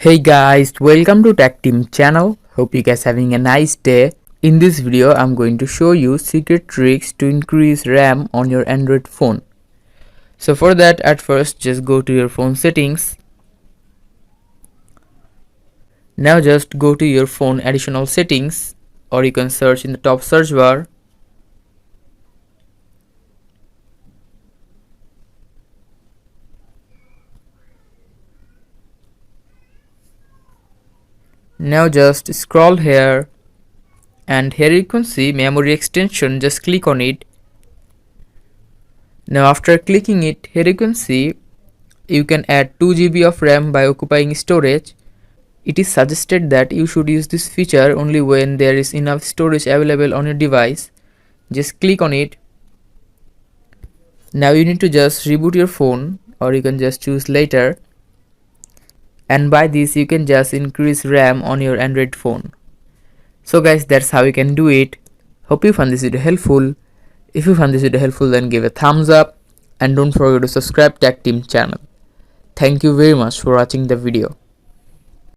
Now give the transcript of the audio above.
Hey guys, welcome to Tech Team channel. Hope you guys having a nice day. In this video, I'm going to show you secret tricks to increase RAM on your Android phone. So for that, at first just go to your phone settings. Now just go to your phone additional settings, or you can search in the top search bar. Now just scroll here, and here you can see memory extension. Just click on it. Now after clicking it, here you can see you can add 2 GB of RAM by occupying storage. It is suggested that you should use this feature only when there is enough storage available on your device. Just click on it. Now you need to just reboot your phone, or you can just choose later. And by this you can just increase RAM on your Android phone. So guys, that's how you can do it. Hope you found this video helpful. If you found this video helpful, then give a thumbs up and don't forget to subscribe Tech Team channel. Thank you very much for watching the video.